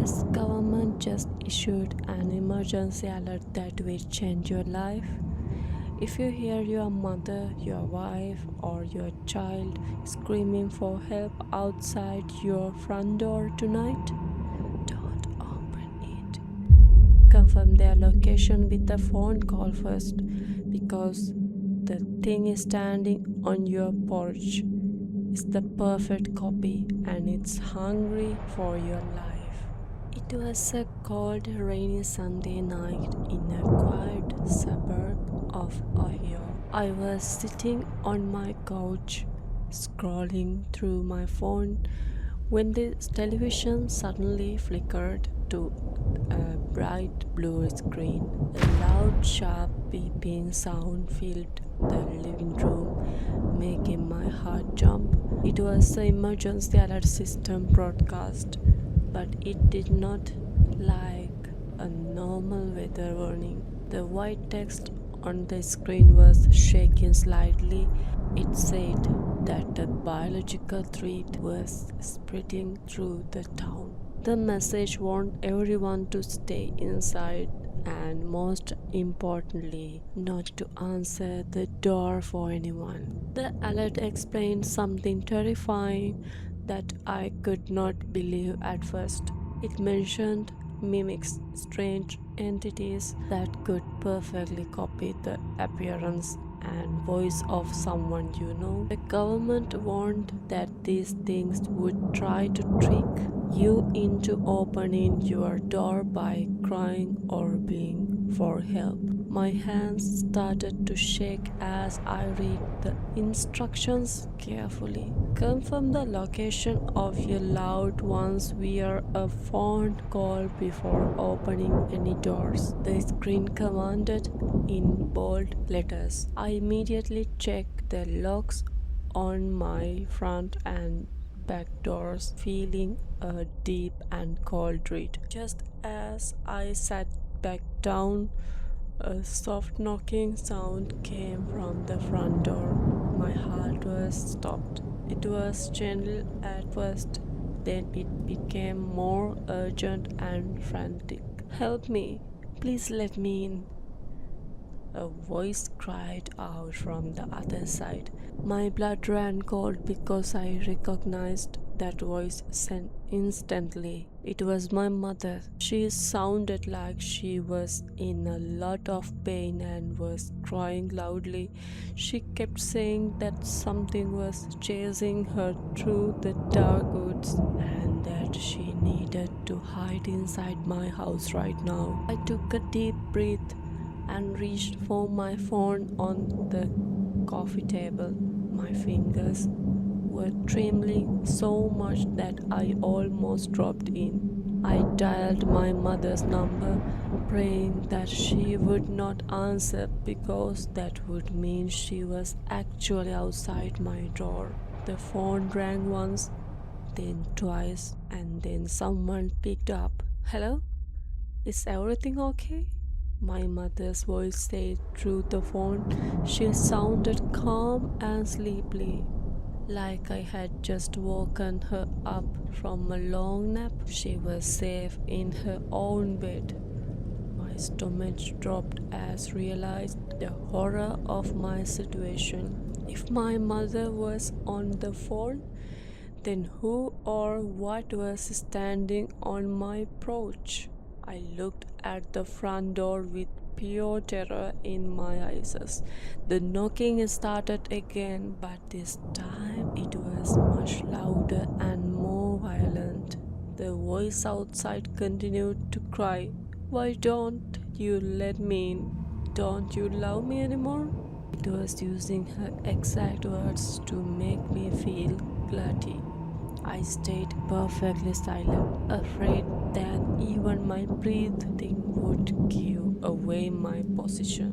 US government just issued an emergency alert that will change your life. If you hear your mother, your wife, or your child screaming for help outside your front door tonight, don't open it. Confirm their location with a phone call first, because the thing is standing on your porch is the perfect copy and it's hungry for your life. It was a cold, rainy Sunday night in a quiet suburb of Ohio. I was sitting on my couch, scrolling through my phone, when the television suddenly flickered to a bright blue screen. A loud, sharp beeping sound filled the living room, making my heart jump. It was the emergency alert system broadcast, but it did not like a normal weather warning. The white text on the screen was shaking slightly. It said that a biological threat was spreading through the town. The message warned everyone to stay inside and, most importantly, not to answer the door for anyone. The alert explained something terrifying that I could not believe at first. It mentioned mimics, strange entities that could perfectly copy the appearance and voice of someone you know. The government warned that these things would try to trick you into opening your door by crying or begging for help. My hands started to shake as I read the instructions carefully. Confirm the location of your loved ones via a phone call before opening any doors, the screen commanded in bold letters. I immediately checked the locks on my front and back doors, feeling a deep and cold dread. Just as I sat back down, a soft knocking sound came from the front door. My heart was stopped. It was gentle at first, then it became more urgent and frantic. "Help me! Please let me in!" A voice cried out from the other side. My blood ran cold because I recognized that voice instantly. It was my mother. She sounded like she was in a lot of pain and was crying loudly. She kept saying that something was chasing her through the dark woods and that she needed to hide inside my house right now. I took a deep breath and reached for my phone on the coffee table. My fingers were trembling so much that I almost dropped in. I dialed my mother's number, praying that she would not answer because that would mean she was actually outside my door. The phone rang once, then twice, and then someone picked up. "Hello? Is everything okay?" My mother's voice said through the phone. She sounded calm and sleepy, like I had just woken her up from a long nap. She was safe in her own bed. My stomach dropped as I realized the horror of my situation. If my mother was on the phone, then who or what was standing on my porch? I looked at the front door with pure terror in my eyes. The knocking started again, but this time it was much louder and more violent. The voice outside continued to cry, "Why don't you let me in? Don't you love me anymore?" It was using her exact words to make me feel guilty. I stayed perfectly silent, afraid that even my breathing would give away my position.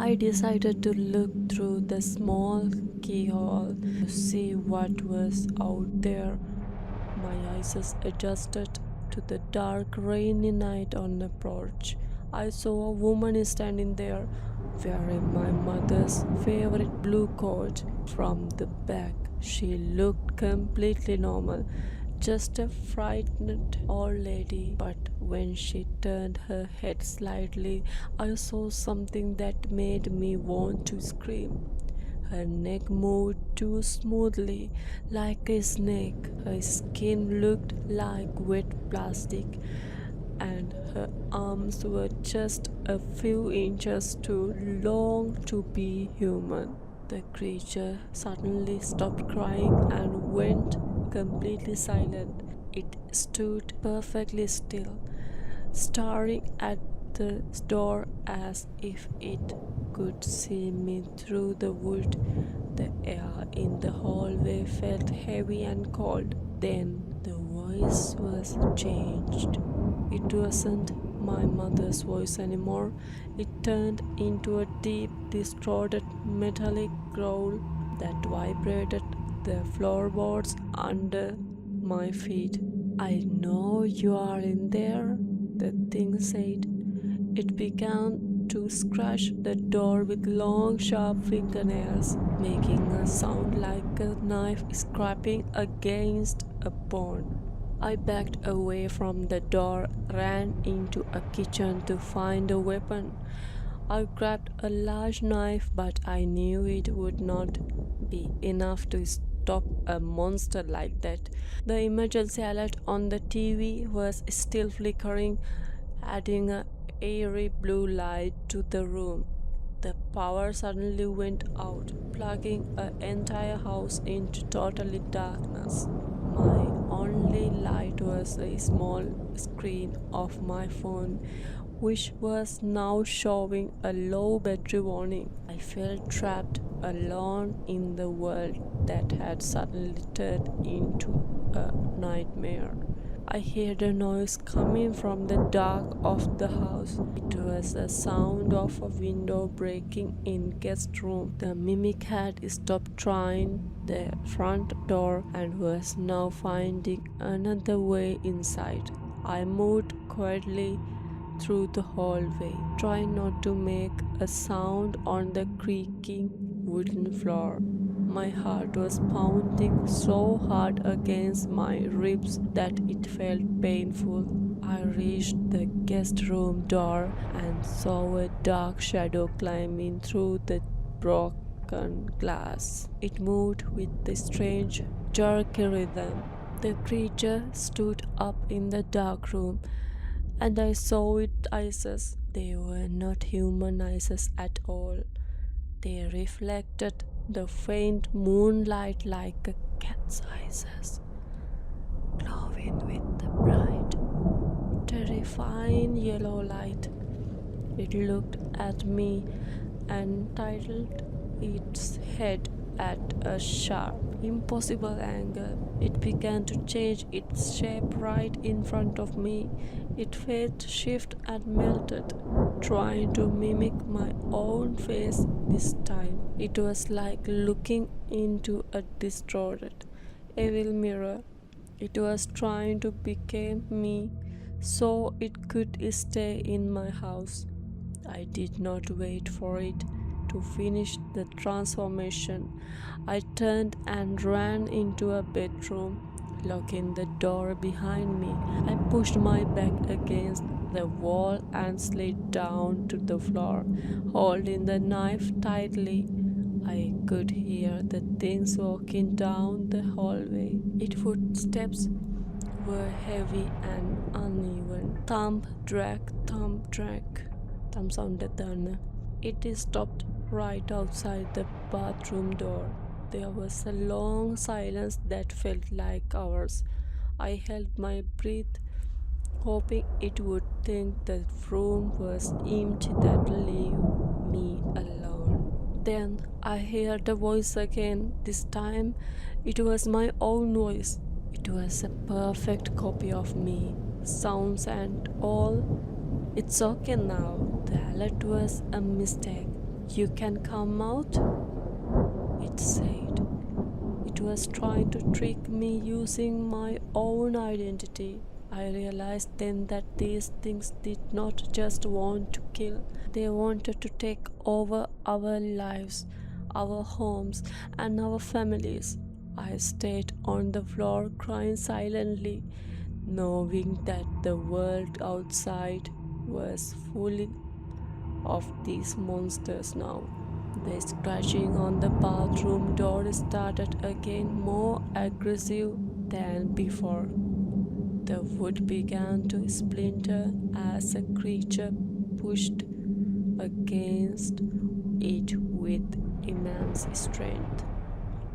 I decided to look through the small keyhole to see what was out there. My eyes adjusted to the dark, rainy night on the porch. I saw a woman standing there, wearing my mother's favorite blue coat. From the back, she looked completely normal. just a frightened old lady. But when she turned her head slightly, I saw something that made me want to scream. Her neck moved too smoothly, like a snake. Her skin looked like wet plastic, and her arms were just a few inches too long to be human. The creature suddenly stopped crying and went completely silent. It stood perfectly still, staring at the door as if it could see me through the wood. The air in the hallway felt heavy and cold. Then the voice was changed. It wasn't my mother's voice anymore. It turned into a deep, distorted metallic growl that vibrated the floorboards under my feet. I know you are in there, the thing said. It began to scratch the door with long, sharp fingernails, making a sound like a knife scraping against a bone. I backed away from the door, ran into a kitchen to find a weapon. I grabbed a large knife, but I knew it would not be enough to stop a monster like that. The emergency alert on the TV was still flickering, adding a eerie blue light to the room. The power suddenly went out, plugging an entire house into total darkness. My only light was a small screen of my phone, which was now showing a low battery warning. I felt trapped, alone in the world that had suddenly turned into a nightmare. I heard a noise coming from the dark of the house. It was the sound of a window breaking in guest room. The mimic had stopped trying the front door and was now finding another way inside. I moved quietly through the hallway, trying not to make a sound on the creaking wooden floor. My heart was pounding so hard against my ribs that it felt painful. I reached the guest room door and saw a dark shadow climbing through the broken glass. It moved with a strange, jerky rhythm. The creature stood up in the dark room, and I saw its eyes. They were not human eyes at all. They reflected the faint moonlight like a cat's eyes, glowing with the bright, terrifying yellow light. It looked at me and tilted its head at a sharp, impossible angle. It began to change its shape right in front of me. It felt shift and melted, trying to mimic my own face this time. It was like looking into a distorted, evil mirror. It was trying to become me so it could stay in my house. I did not wait for it to finish the transformation. I turned and ran into a bedroom, locking the door behind me. I pushed my back against the wall and slid down to the floor, holding the knife tightly. I could hear the things walking down the hallway. Its footsteps were heavy and uneven. Thump, drag, thump, drag. Thump sounded. It stopped right outside the bathroom door. There was a long silence that felt like hours. I held my breath, hoping it would think the room was empty that leave me alone. Then I heard the voice again. This time it was my own voice. It was a perfect copy of me, sounds and all. It's okay now. The alert was a mistake. You can come out, it said. It was trying to trick me using my own identity. I realized then that these things did not just want to kill, they wanted to take over our lives, our homes, and our families. I stayed on the floor crying silently, knowing that the world outside was full of these monsters now. The scratching on the bathroom door started again, more aggressive than before. The wood began to splinter as a creature pushed against it with immense strength.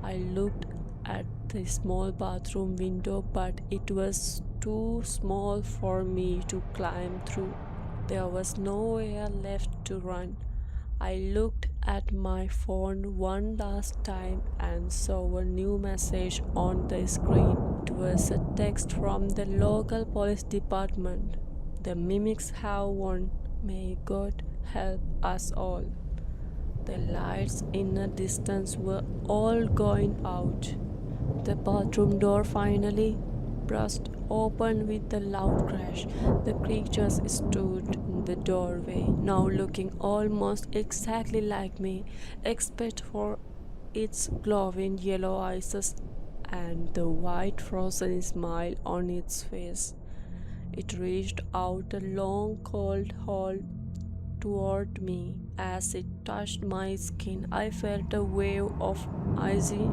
I looked at the small bathroom window, but it was too small for me to climb through. There was nowhere left to run. I looked at my phone one last time and saw a new message on the screen. It was a text from the local police department. The mimics have won. May God help us all. The lights in the distance were all going out. The bathroom door finally burst open with a loud crash. The creatures stood in the doorway, now looking almost exactly like me, except for its glowing yellow eyes and the white frozen smile on its face. It reached out a long cold hold toward me. As it touched my skin, I felt a wave of icy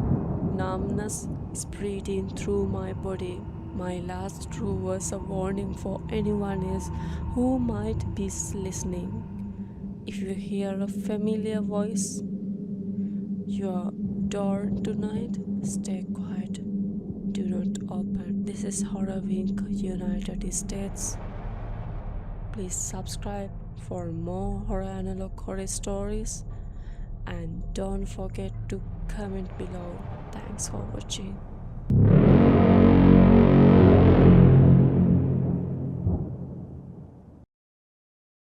numbness spreading through my body. My last true was a warning for anyone else who might be listening. If you hear a familiar voice, your door tonight, stay quiet. Do not open. This is Horror Wink, United States. Please subscribe for more horror analog horror stories and don't forget to comment below. Thanks for watching.